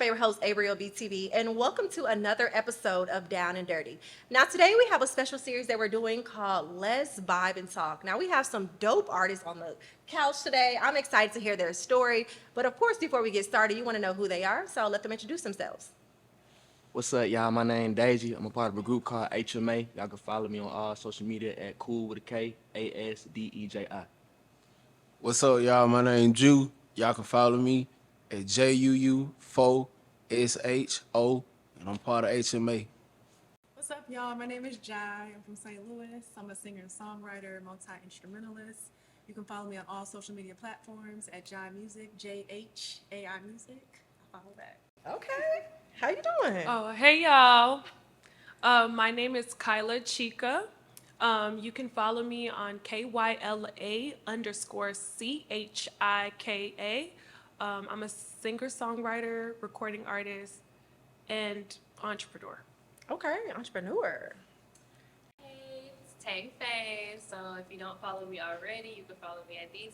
favorite host, AybrielBTV, and welcome to another episode of Down and Dirty. Now, today we have a special series that we're doing called Let's Vibe and Talk. Now, we have some dope artists on the couch today. I'm excited to hear their story, but of course, before we get started, you want to know who they are, so let them introduce themselves. What's up, y'all? My name Deji. I'm a part of a group called HMA. Y'all can follow me on all social media at Cool with a K, ASDEJI. What's up, y'all? My name Jew. Y'all can follow me at JUU4SHO, and I'm part of HMA. What's up, y'all? My name is JHAI. I'm from St. Louis. I'm a singer and songwriter, multi-instrumentalist. You can follow me on all social media platforms at JHAI Music, JHAI Music. I'll follow that. Okay, how you doing? Oh, hey y'all. My name is Kyla Chika. You can follow me on KYLA_CHIKA. I'm a singer-songwriter, recording artist, and entrepreneur. Okay, entrepreneur. Hey, it's Faye. So if you don't follow me already, you can follow me at Faye_.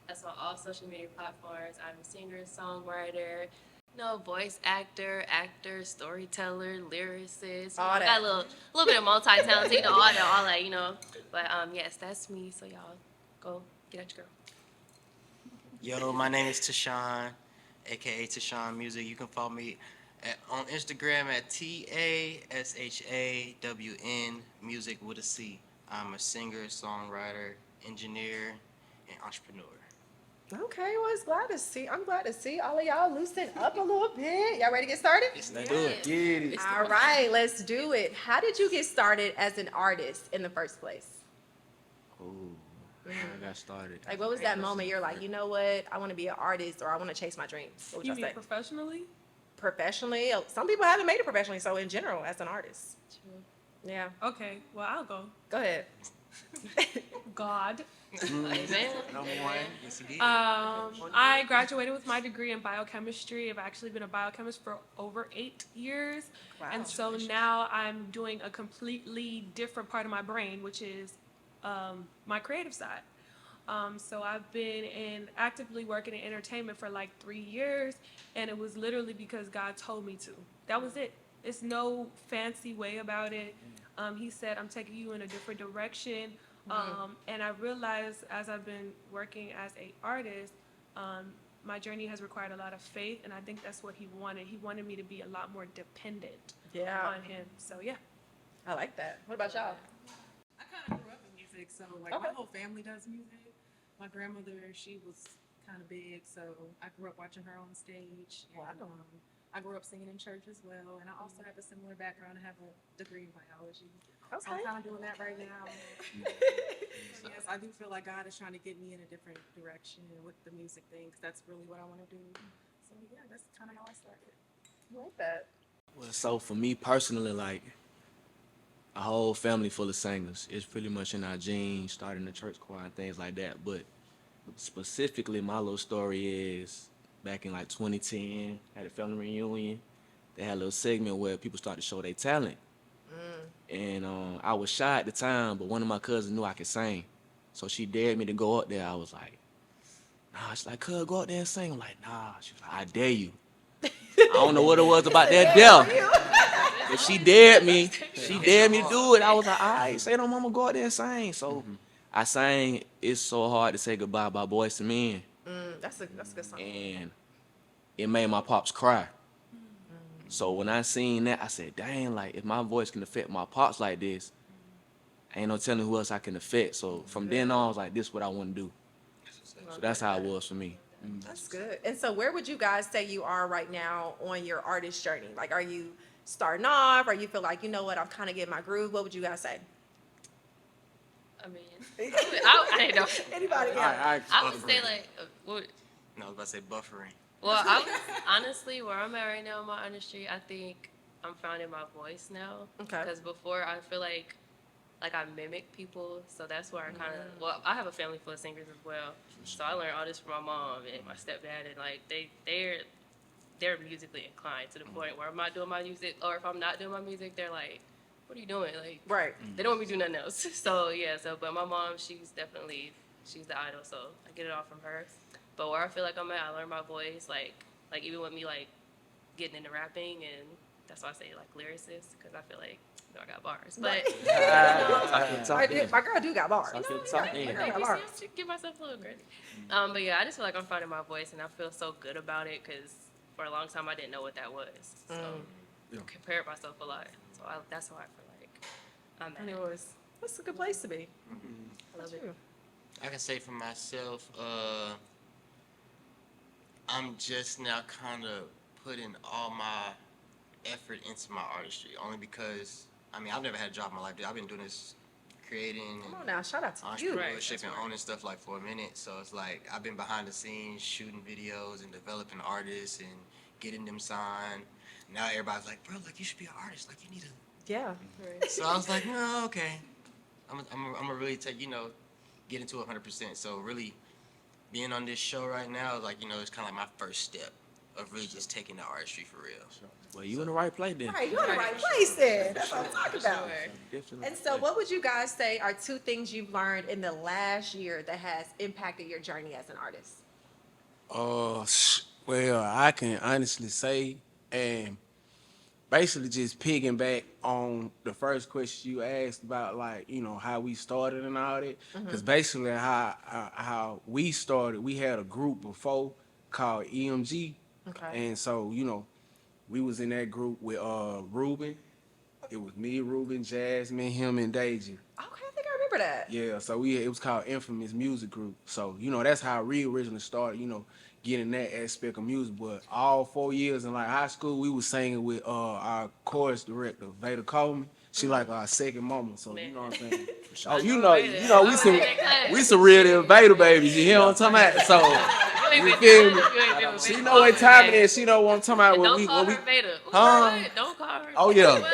That's on all social media platforms. I'm a singer, songwriter, voice actor, storyteller, lyricist. All that. Got a little bit of multi-talented, all that, But yes, that's me. So y'all go get at your girl. Yo, my name is Tashawn, aka Tashawn Music. You can follow me on Instagram at TASHAWN Music with a C. I'm a singer, songwriter, engineer, and entrepreneur. Okay, well, I'm glad to see all of y'all loosen up a little bit. Y'all ready to get started? Let's do it. Get it. All right, let's do it. How did you get started as an artist in the first place? Ooh, I got started. Like, what was that moment you're like, you know what, I want to be an artist or I want to chase my dreams? What would You y'all mean say? professionally? Professionally? Some people haven't made it professionally, so in general, as an artist. True. Yeah, Okay, well, I'll go. go ahead. God. Amen. Number one. Yes, he did. I graduated with my degree in biochemistry. I've actually been a biochemist for over 8 years. Wow. And so now I'm doing a completely different part of my brain, which is my creative side. So I've been actively working in entertainment for like 3 years, and it was literally because God told me to. That was it. It's no fancy way about it. He said, I'm taking you in a different direction. And I realized as I've been working as an artist, my journey has required a lot of faith, and I think that's what he wanted. He wanted me to be a lot more dependent on him. So yeah. I like that. What about y'all? I kind of grew up in music, so Okay. my whole family does music. My grandmother, she was kind of big, so I grew up watching her on stage. Wow. And, I grew up singing in church as well, and I also have a similar background. I have a degree in biology. So I'm Okay. kind of doing that right now. Yes, I do feel like God is trying to get me in a different direction with the music thing, because that's really what I want to do. So yeah, that's kind of how I started. I like that. Well, so for me personally, like, a whole family full of singers. It's pretty much in our genes, starting the church choir and things like that. But specifically, my little story is back in like 2010, had a family reunion. They had a little segment where people started to show their talent. And I was shy at the time, but one of my cousins knew I could sing. So she dared me to go up there. I was like, nah. She's like, cuz, go up there and sing. I'm like, nah. She was like, I dare you. I don't know what it was about that dare. But she dared me. She dared me to do it. I was like, all right, say no, mama, go out there and sing. So I sang It's So Hard to Say Goodbye by Boyz II Men. That's a good song. And it made my pops cry. So when I seen that, I said, dang, like, if my voice can affect my pops like this, ain't no telling who else I can affect. So from then on, I was like, this is what I want to do. So that's how it was for me. That's good. And so where would you guys say you are right now on your artist journey? Like, are you starting off, or you feel like, you know what, I'm kind of getting my groove? What would you guys say? I mean, I don't know. Anybody? I would say like, what? No, I was about to say buffering. Well, honestly, where I'm at right now in my industry, I think I'm finding my voice now. Okay. Because before, I feel like I mimic people, so that's where I kind of. Well, I have a family full of singers as well, so I learned all this from my mom and my stepdad, and like they're musically inclined to the point where I'm not doing my music, or if I'm not doing my music, they're like, "What are you doing?" Like, Right. they don't want me to do nothing else. So yeah, but my mom, she's the idol, so I get it all from her. But where I feel like I'm at, I learned my voice like Like even with me like getting into rapping, and that's why I say like lyricist, because I feel like I got bars. But My girl do got bars. Talk My it, talk girl it. got you bars. see, I should give myself a little credit. But yeah, I just feel like I'm finding my voice, and I feel so good about it because for a long time I didn't know what that was. So I compared myself a lot. So that's why I feel like I'm at it. Anyways, that's a good place to be. I love it. True. I can say for myself, I'm just now kind of putting all my effort into my artistry, only because I mean I've never had a job in my life. I've been doing this creating Come and on now, shout out to you. entrepreneurship and owning stuff like for a minute. So it's like I've been behind the scenes shooting videos and developing artists and getting them signed. Now everybody's like, bro, like you should be an artist. Like you need to. Yeah. So I was like, no, okay. I'm gonna really take get into 100%. So really, being on this show right now, like it's kind of like my first step of really just taking the artistry for real. Well, you in the right place then. Right, you're in the right place then. That's what I'm talking about. Definitely. And so, what would you guys say are 2 things you've learned in the last year that has impacted your journey as an artist? Well, I can honestly say, and basically just picking back on the first question you asked about, like, how we started and all that. Because basically how we started, we had a group before called EMG. Okay. And so, we was in that group with Ruben. It was me, Ruben, Jasmine, him, and Deja. Okay, I think I remember that. Yeah, so it was called Infamous Music Group. So, that's how we originally started, getting that aspect of music. But all 4 years in like high school, we was singing with our chorus director, Veda Coleman. She like our second mama, so you know what I'm saying? Oh, we some real deal Veda babies, you hear what I'm talking about? So, you feel me? She know what time it is, she know what I'm talking about. Don't call her Veda. Huh? Don't call her. Oh, yeah. What?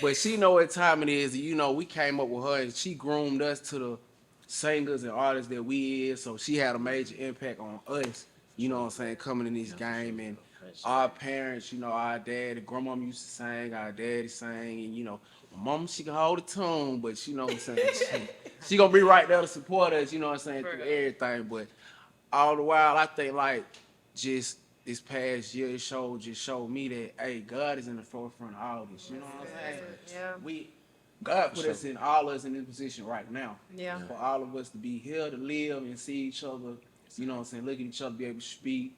But she know what time it is. We came up with her and she groomed us to the singers and artists that we is. So she had a major impact on us, you know what I'm saying, coming in this game. And our parents, our dad, grandma used to sing, our daddy sang, and my mama, she can hold a tune, but you know what I'm saying, she gonna be right there to support us, you know what I'm saying, through everything. But all the while, I think like just this past year, it showed me that, hey, God is in the forefront of all this. You know what I'm saying? Yeah. God put us in this position right now. Yeah. For all of us to be here to live and see each other, you know what I'm saying, look at each other, be able to speak,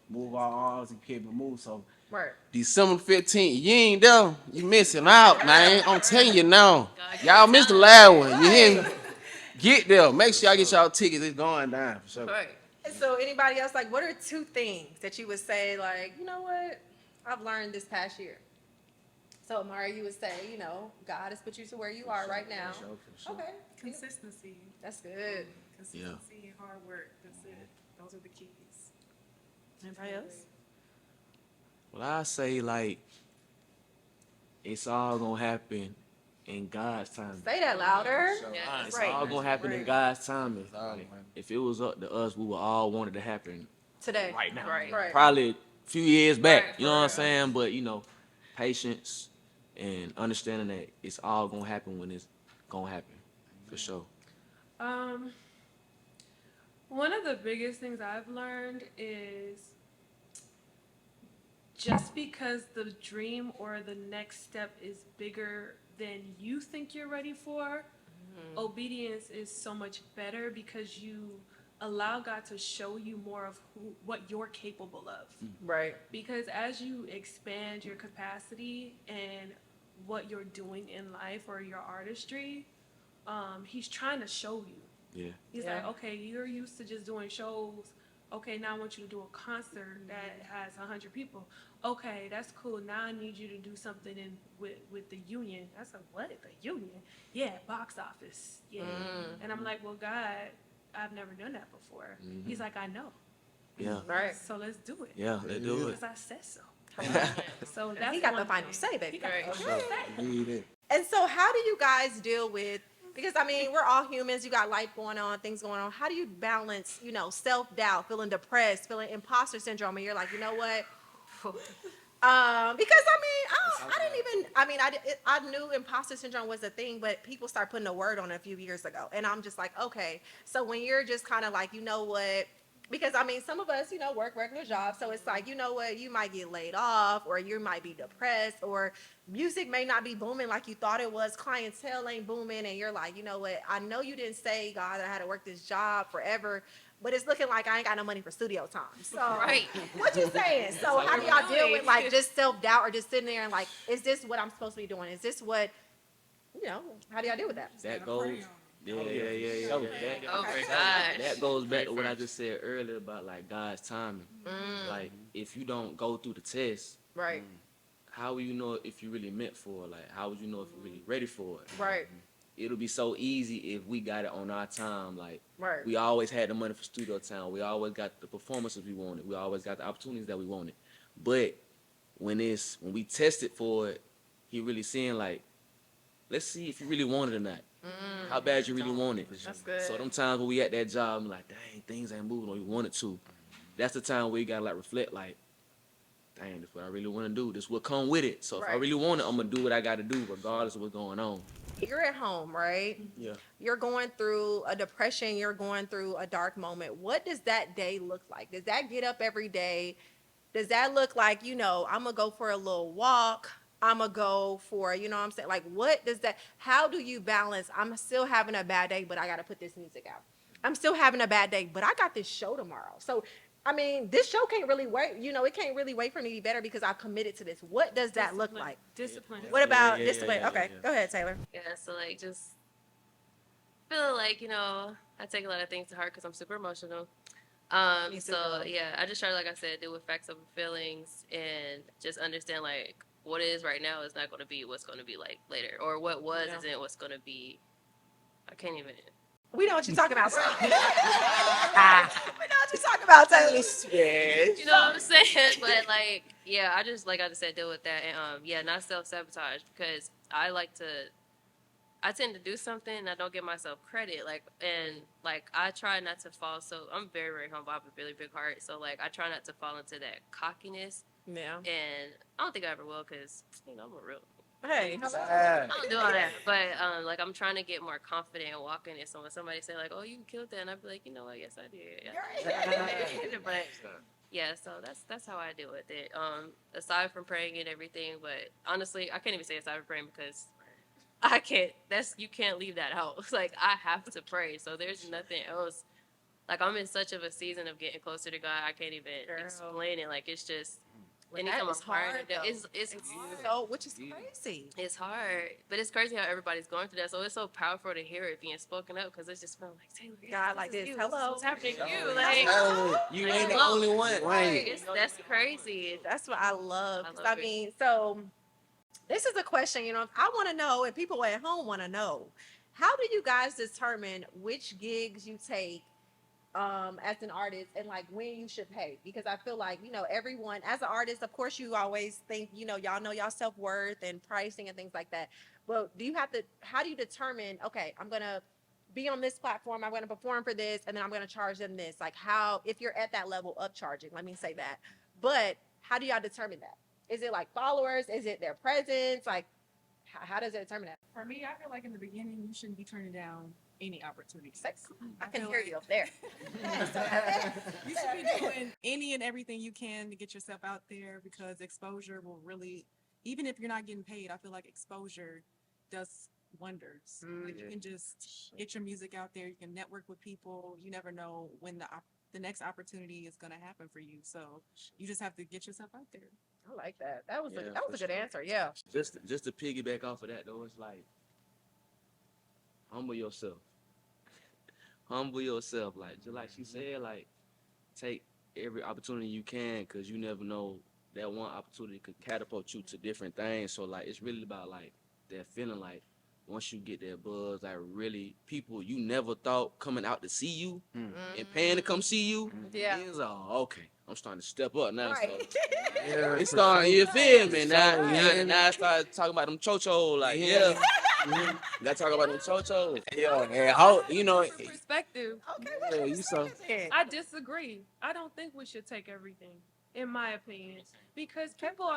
move our arms and be able to move. So Right. December 15th, you ain't there, you missing out, man. I'm telling you now. Y'all missed the last one. You hear me? Get there. Make sure y'all get y'all tickets. It's going down for sure. Right. And so, anybody else, like, what are 2 things that you would say, like, you know what, I've learned this past year? So, Mara, you would say, God has put you to where you are right now. For sure. Okay. Consistency. That's good. Consistency and hard work. That's it. Those are the keys. Anybody else? Well, I say like it's all gonna happen in God's time. Say that louder. Yeah. It's Right. all gonna happen in God's timing. Like, if it was up to us, we would all want it to happen Today. right now. Right. Probably a few years back. Right, You know what I'm for saying? But patience and understanding that it's all gonna happen when it's gonna happen, for sure. One of the biggest things I've learned is just because the dream or the next step is bigger than you think you're ready for, obedience is so much better because you allow God to show you more of what you're capable of. Right. Because as you expand your capacity and what you're doing in life or your artistry, he's trying to show you. Yeah. He's Yeah. like, okay, you're used to just doing shows. Okay, now I want you to do a concert that has 100 people. Okay, that's cool. Now I need you to do something with the union. I said, what? The union? Yeah, box office. Yeah. And I'm like, well, God, I've never done that before. He's like, I know. Yeah. Right. So let's do it. Yeah, let's do it. Because I said so. So that's He got the one final thing. say, baby. He got the Okay. final say. Need it. And so, how do you guys deal with? Because I mean, we're all humans. You got life going on, things going on. How do you balance, self-doubt, feeling depressed, feeling imposter syndrome, and you're like, you know what? Because I knew imposter syndrome was a thing, but people start putting a word on it a few years ago, and I'm just like, okay. So when you're just kind of like, you know what? Because I mean, some of us, work regular jobs, so it's like, you know what, you might get laid off, or you might be depressed, or music may not be booming like you thought it was. Clientele ain't booming, and you're like, you know what, I know you didn't say, God, I had to work this job forever, but it's looking like I ain't got no money for studio time. So, Right. what you saying? So, how do y'all deal with like just self doubt, or just sitting there and like, is this what I'm supposed to be doing? Is this what, how do y'all deal with that? That goes. Yeah. That was Oh my That gosh. goes back to what I just said earlier about like God's timing. Like if you don't go through the test, Right, how will you know if you really meant for it? Like how would you know if you're really ready for it? right, It'll be so easy if we got it on our time. Like right. we always had the money for studio time. We always got the performances we wanted. We always got the opportunities that we wanted. But when we tested for it, he really seeing like, let's see if you really want it or not. How bad you really want it. That's good. So them times when we at that job, I'm like, dang, things ain't moving or we want it to. That's the time where you gotta like reflect, like, dang, this what I really want to do. This what come with it. So if I Right. really want it, I'm gonna do what I gotta do, regardless of what's going on. You're at home, right? Yeah. You're going through a depression, you're going through a dark moment. What does that day look like? Does that get up every day? Does that look like, I'm going to go for a little walk? I'm going to go for, what I'm saying? Like, what does that, how do you balance? I'm still having a bad day, but I got to put this music out. I'm still having a bad day, but I got this show tomorrow. So, I mean, this show can't really wait. It can't really wait for me to be better because I've committed to this. What does that look Discipline. like? Discipline. What about Yeah, discipline? yeah, Okay, yeah. go ahead, Taylor. Yeah, so like just feeling like, I take a lot of things to heart because I'm super emotional. Me too, So girl. yeah, I just try to, like I said, deal with facts over feelings and just understand like what is right now is not going to be what's going to be like later, or what was Yeah. isn't what's going to be. I can't even. We know what you're talking about. We know what you're talking about, Taylor. You know what I'm saying? But like, yeah, I just like I just said, deal with that, and yeah, not self-sabotage because I tend to do something and I don't give myself credit. Like I try not to fall. So I'm very, very humble. I have a really big heart. So like I try not to fall into that cockiness. Yeah. And I don't think I ever will because I'm a real. Hey, I don't do all that. But like I'm trying to get more confident and walking it. So when somebody say like, "Oh, you killed that," and I'd be like, "You know what? Yes, I did." Yeah. But yeah, so that's how I deal with it. Aside from praying and everything, but honestly, I can't even say aside from praying because I can't. You can't leave that out. It's like I have to pray. So there's nothing else. Like I'm in such of a season of getting closer to God. I can't even explain it. Like it's just anytime that is I'm hard, hard, though. it's hard. So, which is crazy. it's hard. But it's crazy how everybody's going through that. So it's so powerful to hear it being spoken up because it's just feeling like Taylor, yes, God like this. is you. Hello. What's happening to you? Like You Like, ain't the hello. only one. Right. that's crazy. That's what I love. I 'Cause love it. mean, so this is a question, I want to know, and people at home want to know, how do you guys determine which gigs you take as an artist and like when you should pay? Because I feel like, everyone as an artist, of course, you always think, y'all know y'all self-worth and pricing and things like that. But how do you determine, okay, I'm going to be on this platform, I'm going to perform for this, and then I'm going to charge them this? Like how, if you're at that level of charging, let me say that. But how do y'all determine that? Is it like followers? Is it their presence? Like, how does it determine that? For me, I feel like in the beginning, you shouldn't be turning down any opportunities. I can feel hear like- you up there. You should be doing any and everything you can to get yourself out there because exposure will really, even if you're not getting paid, I feel like exposure does wonders. Like you can just get your music out there. You can network with people. You never know when the next opportunity is going to happen for you. So you just have to get yourself out there. I like that. That was Yeah, a for good sure. answer. Yeah. Just to piggyback off of that though, it's like humble yourself. Humble yourself. Like just like she said, like take every opportunity you can because you never know that one opportunity could catapult you to different things. So like it's really about like that feeling like once you get that buzz, like really people you never thought coming out to see you and paying to come see you. Yeah. It's okay. I'm starting to step up now. Right. So Yeah, it's starting, you feel me? Now, Right. now I start talking about them chocho, like, yeah. Gotta talk about them chochos. Yeah, and how Different perspective. yeah, you so I disagree. I don't think we should take everything, in my opinion, because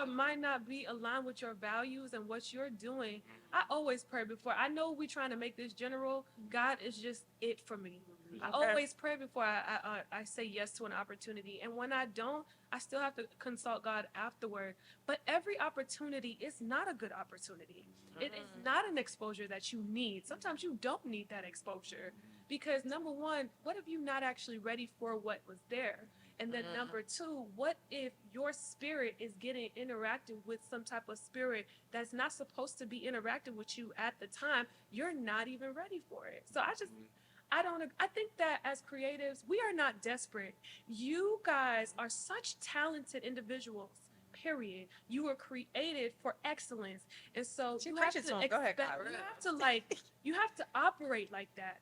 might not be aligned with your values and what you're doing. I always pray before. I know we're trying to make this general. God is just it for me. I Okay. always pray before I say yes to an opportunity. And when I don't, I still have to consult God afterward. But every opportunity is not a good opportunity. It is not an exposure that you need. Sometimes you don't need that exposure because number one, what if you're not actually ready for what was there? And then number two, what if your spirit is getting interacted with some type of spirit that's not supposed to be interacting with you at the time? You're not even ready for it. So I think that as creatives, we are not desperate. You guys are such talented individuals. Period. You were created for excellence, and so She you have preaching to to 'em. Go ahead, expect. Kyra. You have to you have to operate like that,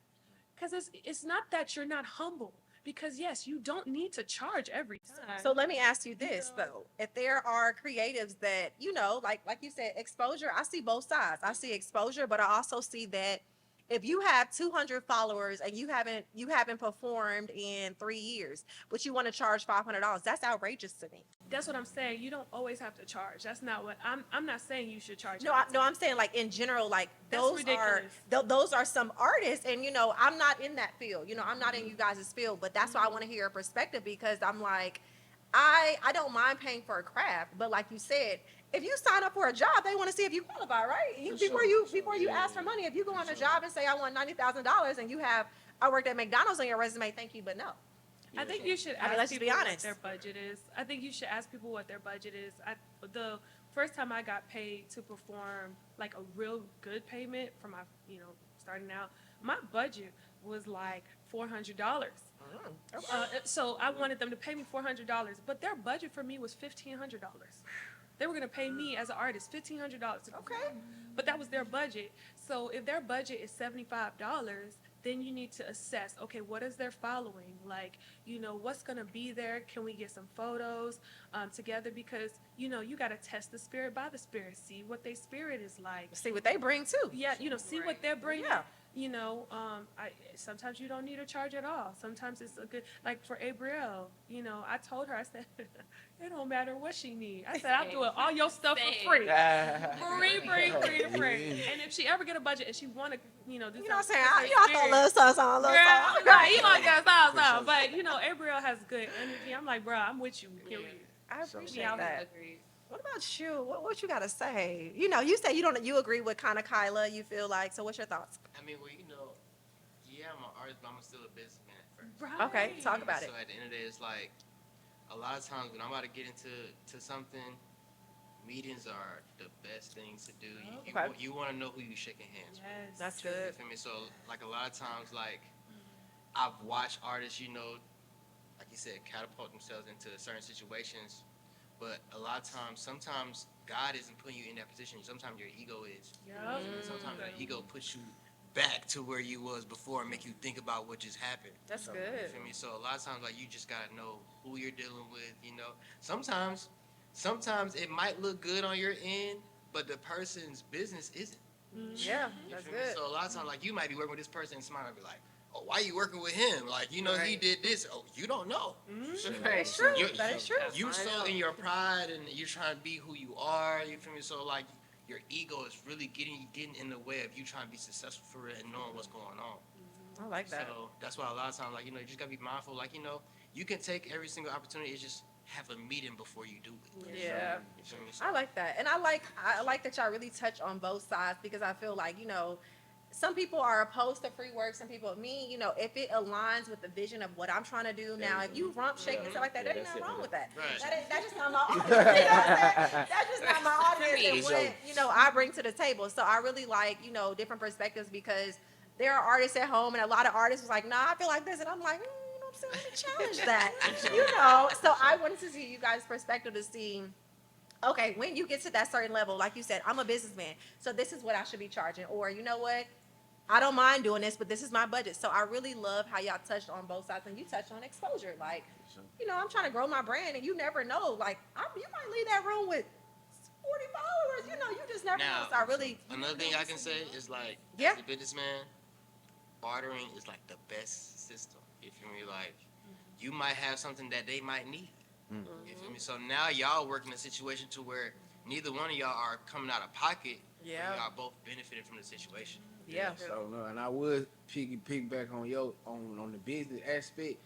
because it's not that you're not humble. Because yes, you don't need to charge every time. So let me ask you this though: if there are creatives that like you said, exposure. I see both sides. I see exposure, but I also see that if you have 200 followers and you haven't performed in 3 years, but you want to charge $500, that's outrageous to me. That's what I'm saying. You don't always have to charge. That's not what I'm not saying you should charge. No, every no, time. I'm saying like in general, like That's those are ridiculous. those are some artists, and I'm not in that field. I'm not in you guys' field, but that's why I want to hear your perspective because I'm like, I don't mind paying for a craft, but like you said, if you sign up for a job, they want to see if you qualify, right? Before you ask for money, if you go on a job and say I want $90,000 and you have I worked at McDonald's on your resume, thank you, but no. I think you should I mean, ask let's just be people what honest. their budget is. I think you should ask people what their budget is. The first time I got paid to perform like a real good payment for my, starting out, my budget was like $400. So I wanted them to pay me $400, but their budget for me was $1,500. They were gonna pay me as an artist $1,500. Okay. But that was their budget. So if their budget is $75, then you need to assess, okay, what is their following? Like, what's going to be there? Can we get some photos together? Because, you got to test the spirit by the spirit, see what their spirit is like. See what they bring too. Yeah, see what they're bringing. Yeah. Sometimes you don't need a charge at all. Sometimes it's a good, like for Aybriel, I told her, I said, it don't matter what she need. I said, I'll do it all your stuff for free. Free. And if she ever get a budget and she want to, do You know what I'm something saying? for her Y'all throw a spirit, little something, girl, little right, you like that sound. But, Aybriel has good energy. I'm like, bro, I'm with you. Period. I appreciate Yeah, that. Agreed. What about you? What you got to say? You say you agree with kind of Kyla, you feel like. So what's your thoughts? I mean, well, yeah, I'm an artist, but I'm still a businessman at first. Right. Okay, talk about it. So at the end of the day, it's like a lot of times when I'm about to get into something, meetings are the best things to do. Okay. You want to know who you shaking hands with. Yes. That's You good. feel me? So like a lot of times, like I've watched artists, like you said, catapult themselves into certain situations. But a lot of times, sometimes God isn't putting you in that position. Sometimes your ego is. Yup. Sometimes your ego puts you back to where you was before and make you think about what just happened. That's You good. feel me? So a lot of times, like you just gotta know who you're dealing with. Sometimes it might look good on your end, but the person's business isn't. Yeah, You that's feel me? good. So a lot of times, like you might be working with this person, and somebody might be like, "Oh, why you working with him? Like, he Right. did this. Oh, you don't know." That's true. You- That is true. You so in your pride and you're trying to be who you are. You feel me? So like your ego is really getting in the way of you trying to be successful for real and knowing what's going on. I like that. So that's why a lot of times, like you just gotta be mindful. Like you can take every single opportunity. It's just have a meeting before you do it. Yeah. You feel me? So, I like that. And I like that y'all really touch on both sides because I feel like, some people are opposed to free work. Some people, if it aligns with the vision of what I'm trying to do. Now, if you rump shake and stuff like that, there ain't nothing wrong with that. Right. That's just not my audience. You know what I'm saying? That's just not my audience and what, I bring to the table. So I really like, different perspectives because there are artists at home and a lot of artists was like, nah, I feel like this. And I'm like, I'm saying, let me challenge that. So I wanted to see you guys' perspective to see, okay, when you get to that certain level, like you said, I'm a businessman, so this is what I should be charging. Or you know what? I don't mind doing this, but this is my budget. So I really love how y'all touched on both sides, and you touched on exposure. Like, I'm trying to grow my brand, and you never know. Like, you might leave that room with 40 followers. You just never know. So I really. Another thing I can say is like, Yeah. as a businessman, bartering is like the best system. You feel me? Like, you might have something that they might need. You feel me? So now y'all work in a situation to where neither one of y'all are coming out of pocket. Yeah. But y'all both benefited from the situation. Yeah. So no, and I would piggyback on on the business aspect.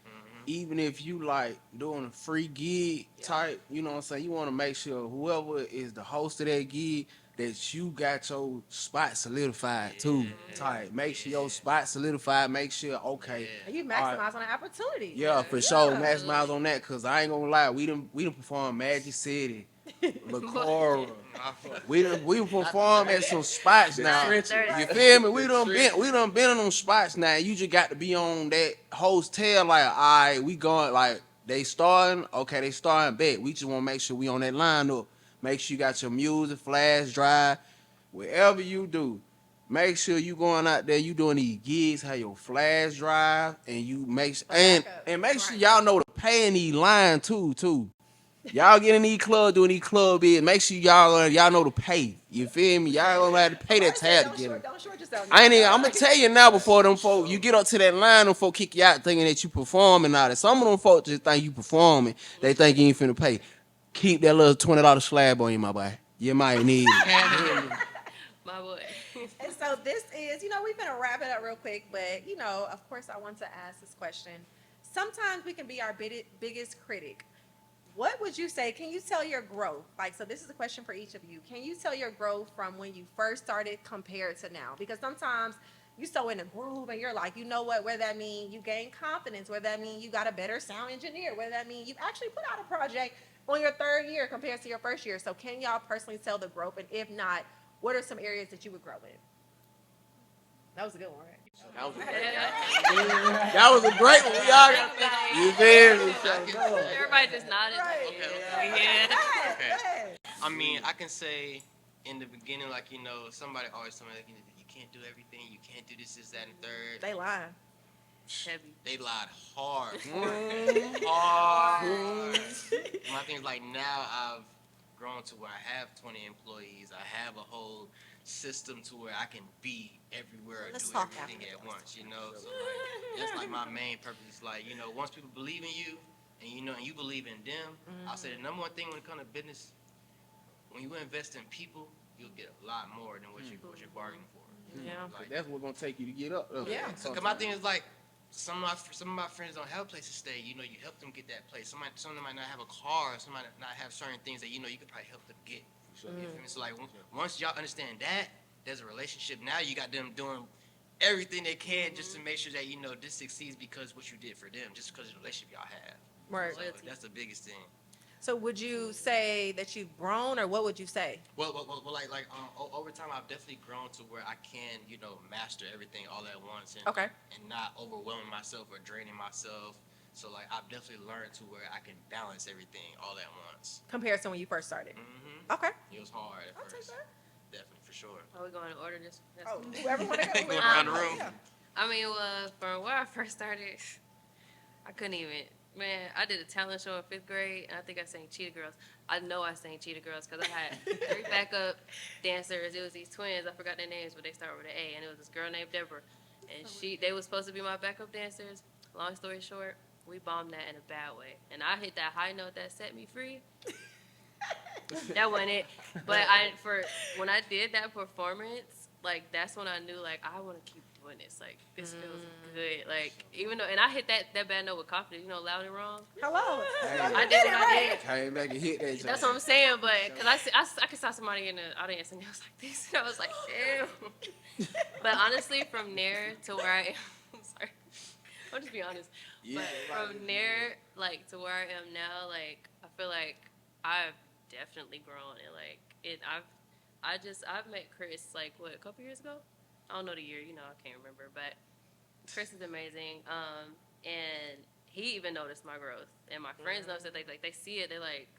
Even if you like doing a free gig type, you know what I'm saying, you want to make sure whoever is the host of that gig that you got your spot solidified too. Type, make sure your spot solidified. Make sure okay. And you all right. maximize on the opportunity. Yeah, for sure. Maximize on that, cause I ain't gonna lie, we done performed Magic City, Lacora. We perform at some spots now. You feel me? We done been in them spots now. You just got to be on that hotel like, all right, we going like they starting. Okay, they starting back. We just want to make sure we on that lineup. Make sure you got your music, flash drive, whatever you do. Make sure you going out there, you doing these gigs, have your flash drive, and you make and make sure y'all know to pay in these line too. Y'all get in these clubs, doing these club bids. Make sure y'all know to pay. You feel me? Y'all gonna have to pay that tab to get in. Don't short yourself. I'm gonna tell you now before them folk, you get up to that line, them folk kick you out thinking that you performing out. Some of them folk just think you performing. They think you ain't finna pay. Keep that little $20 slab on you, my boy. You might need it. My boy. And so this is, we're going to wrap it up real quick, but, of course I want to ask this question. Sometimes we can be our biggest critic. What would you say, can you tell your growth? So this is a question for each of you. Can you tell your growth from when you first started compared to now? Because sometimes you're so in a groove and you're like, you know what, whether that mean you gain confidence, whether that mean you got a better sound engineer, whether that mean you actually put out a project on your third year compared to your first year. So can y'all personally tell the growth? And if not, what are some areas that you would grow in? That was a good one, right? That was a great one. We all got you feel me? Everybody just nodded. Right. Okay. Okay. I mean, I can say in the beginning, somebody always told me, you can't do everything, you can't do this, that, and third. They lying. Heavy. They lied hard. Hard. My thing is now I've grown to where I have 20 employees. I have a whole system to where I can be everywhere and Let's do talk everything after at once, So that's my main purpose. Once people believe in you and and you believe in them, I'll say the number one thing when it comes to business, when you invest in people, you'll get a lot more than what you're bargaining for. Yeah. That's what's gonna take you to get up. Yeah. So my thing is some of my friends don't have a place to stay. You help them get that place. Some of them might not have a car. Some might not have certain things that you could probably help them get. You feel me? So once y'all understand that, there's a relationship. Now you got them doing everything they can just to make sure that this succeeds because what you did for them, just because of the relationship y'all have. Right. So that's the biggest thing. So would you say that you've grown, or what would you say? Well, over time, I've definitely grown to where I can, master everything all at once and not overwhelming myself or draining myself. So I've definitely learned to where I can balance everything all at once. Compared to when you first started. Mm-hmm. Okay. It was hard at I'll take first. that. Definitely, for sure. Are we going to order this? Oh, whoever want to go. Going around the room. I mean, from where I first started, I couldn't even. Man, I did a talent show in 5th grade, and I think I sang Cheetah Girls. I know I sang Cheetah Girls because I had 3 backup dancers. It was these twins. I forgot their names, but they start with an A, and it was this girl named Deborah. And they were supposed to be my backup dancers. Long story short, we bombed that in a bad way. And I hit that high note that set me free. That wasn't it. But when I did that performance, that's when I knew, I want to keep doing this. This feels good. Even though, and I hit that bad note with confidence, loud and wrong. Hello. I did what I did. Came back and hit that. That's what I'm saying, but because I could saw somebody in the audience and it was like this, and I was like, damn. But honestly, from there to where I am, I'm sorry, I'll just be honest. Yeah, but from there, to where I am now, I feel like I've definitely grown, and I've met Chris a couple years ago. I don't know the year, I can't remember, but Chris is amazing. And he even noticed my growth, and my friends noticed it. They see it. They're like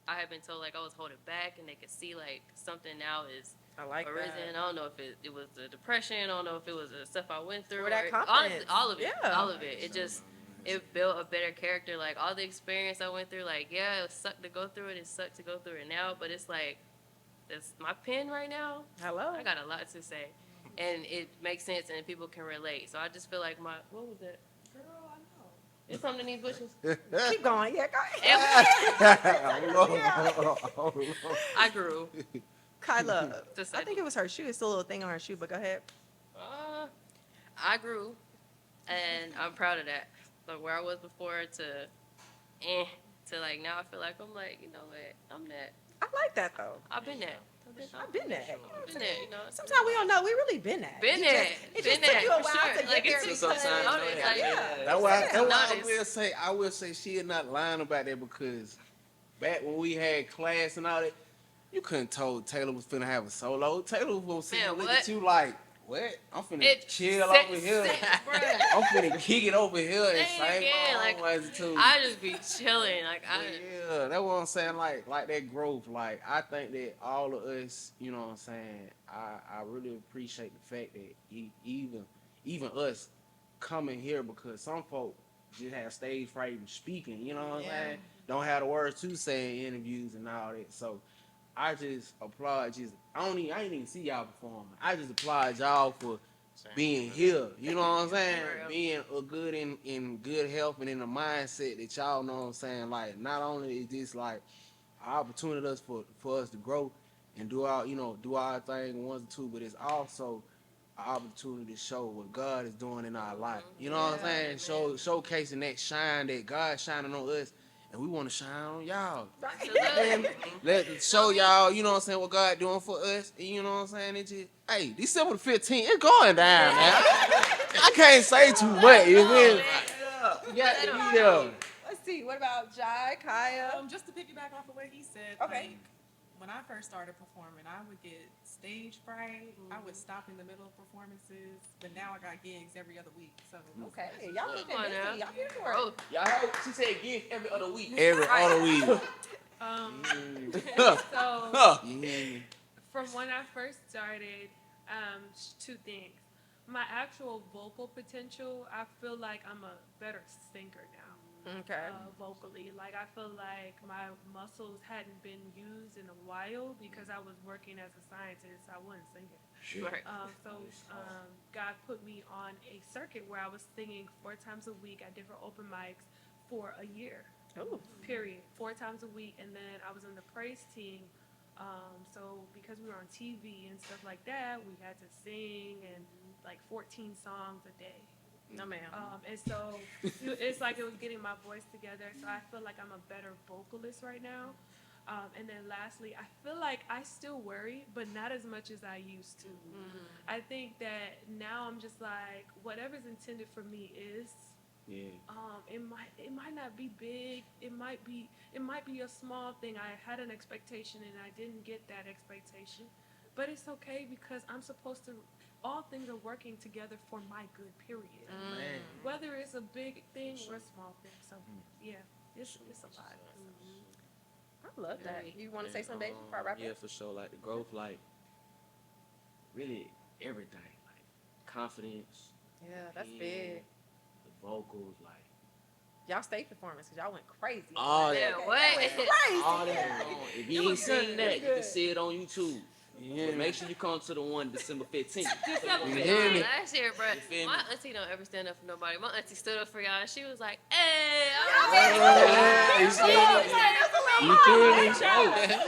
I have been told I was holding back, and they could see something now is arisen. that. I don't know if it was the depression. I don't know if it was the stuff I went through. Or that confidence. Honestly, all of it. Yeah. All of it. It built a better character. All the experience I went through. Yeah, it sucked to go through it. It sucked to go through it now. But it's it's my pen right now. Hello. I got a lot to say, and it makes sense, and people can relate. So I just feel like what was that? Girl, I know. It's something in these bushes. Keep going. Yeah, go ahead. I grew. Kyla, Just I think it was her shoe. It's a little thing on her shoe, but go ahead. I grew, and I'm proud of that. Like where I was before to like now, I feel like I'm like, you know what, I'm that. I like that though. I've been that. I've been there. I've been that. You know. Sometimes we don't know. We really been there. Been It there. It Been just took there, you a for while sure. to get Like, there it took because some time. yeah. That's why I Notice. will say she is not lying about that because back when we had class and all that, you couldn't told Taylor was finna have a solo. Taylor was gonna sit Man, and look what? at you like, what? I'm finna chill Sit- over here. bruh. I'm finna kick it over here and Say it sing again, my like, own attitude. I just be chilling. Like But yeah, that's what I'm saying. Like that growth. Like I think that all of us, you know what I'm saying. I really appreciate the fact that even us coming here because some folk just have stage fright even speaking. You know what I'm saying. Don't have the words to say in interviews and all that. So I just applaud. I ain't even see y'all performing. I just applaud y'all for being here. You know what I'm saying? Being a good in good health and in the mindset that y'all know what I'm saying. Like not only is this like an opportunity for us to grow and do our thing once or two, but it's also an opportunity to show what God is doing in our life. You know what I'm saying? Showcasing that shine that God's shining on us. And we want to shine on y'all. And let show y'all, you know what I'm saying, what God doing for us. And you know what I'm saying? It just, hey, December the 15th, it's going down, man. I can't say too much. You feel me? You got to be there. Let's see. What about JHAI, Kaya? Just to piggyback off of what he said, Okay. like when I first started performing, I would get stage fright. I would stop in the middle of performances, but now I got gigs every other week. So Okay, y'all looking Come on now. busy. Y'all here for Oh, it. Y'all heard? She said give every other week. Every other week. So Yeah. from when I first started, two things. My actual vocal potential, I feel like I'm a better singer now. Okay. Vocally, like I feel like my muscles hadn't been used in a while because I was working as a scientist. I wasn't singing. right. God put me on a circuit where I was singing 4 times a week at different open mics for a year. Ooh. Period. 4 times a week, and then I was in the praise team. So because we were on TV and stuff like that, we had to sing and like 14 songs a day. No, ma'am. And so it's like it was getting my voice together. So I feel like I'm a better vocalist right now. And then lastly, I feel like I still worry, but not as much as I used to. I think that now I'm just like, whatever's intended for me is. Yeah. It might not be big. It might be a small thing. I had an expectation and I didn't get that expectation, but it's okay because I'm supposed to. All things are working together for my good. Period. Man. Whether it's a big thing or a small thing. So yeah, it's a lot. I love that. You want to say something, baby, before I wrap Yeah, up? for sure. Like the growth, like really everything, like confidence. Yeah, that's and big. The vocals, like Y'all stage performance because y'all went crazy. all Yeah, that. what? Crazy. All that. If you ain't seen that, you can see it on YouTube. Yeah. But make sure you come to the one December 15th. You hear me? Last year, bro, You feel me? my auntie don't ever stand up for nobody. My auntie stood up for y'all, and she was like, "Hey, You feel me?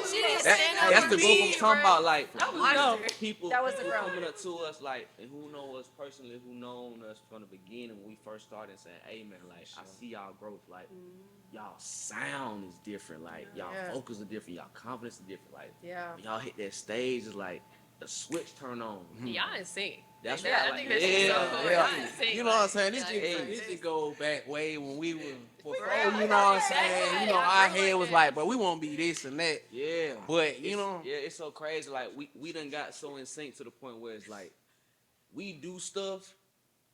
she didn't stand up That's for the me, growth I'm talking bro. about. Like, I watched her. people That was who the growth. coming up to us, like, and who know us personally, who known us from the beginning when we first started, saying, "Hey, man, like, I see y'all growth. Like, y'all sound is different. Like, y'all Yeah. vocals are different. Y'all confidence is different. Like, Yeah. when y'all hit that stage, it's like the switch turn on. Y'all didn't sing. That's Yeah, what I think that's so cool. Yeah. Y'all didn't sing, You know what I'm like, saying? This just go back way when we were before. You know what I'm saying? You know, our head was like, but we won't be this and that. Yeah, But you It's- know, yeah, it's so crazy. Like we done got so in sync to the point where it's like we do stuff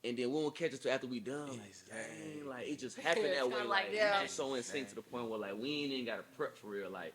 and then we won't catch it till after we done. Like, dang, like it just happened It's that way. kinda Like, like we that. just so in sync to the point where like we ain't even got to prep for real. Like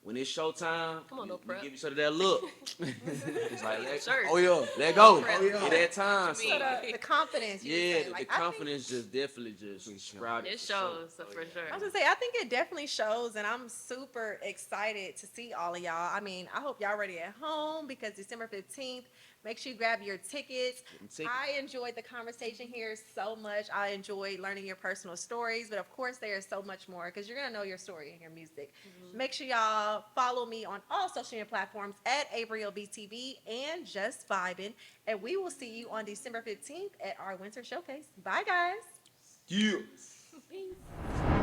when it's showtime, Come on, we, no we prep. give each other that look. It's like Sure. oh yeah, let go. prep. At that time, So so, The confidence. You were yeah, saying, the like, I think- confidence just definitely just sprouted. It for sure. shows, so for sure. I was gonna say, I think it definitely shows, and I'm super excited to see all of y'all. I mean, I hope y'all ready at home because December 15th, Make sure you grab your tickets. tickets. I enjoyed the conversation here so much. I enjoyed learning your personal stories, but of course there is so much more because you're gonna know your story and your music. Make sure y'all follow me on all social media platforms at AybrielBTV and Just Vibin', and we will see you on December 15th at our winter showcase. Bye, guys. Yeah. Peace.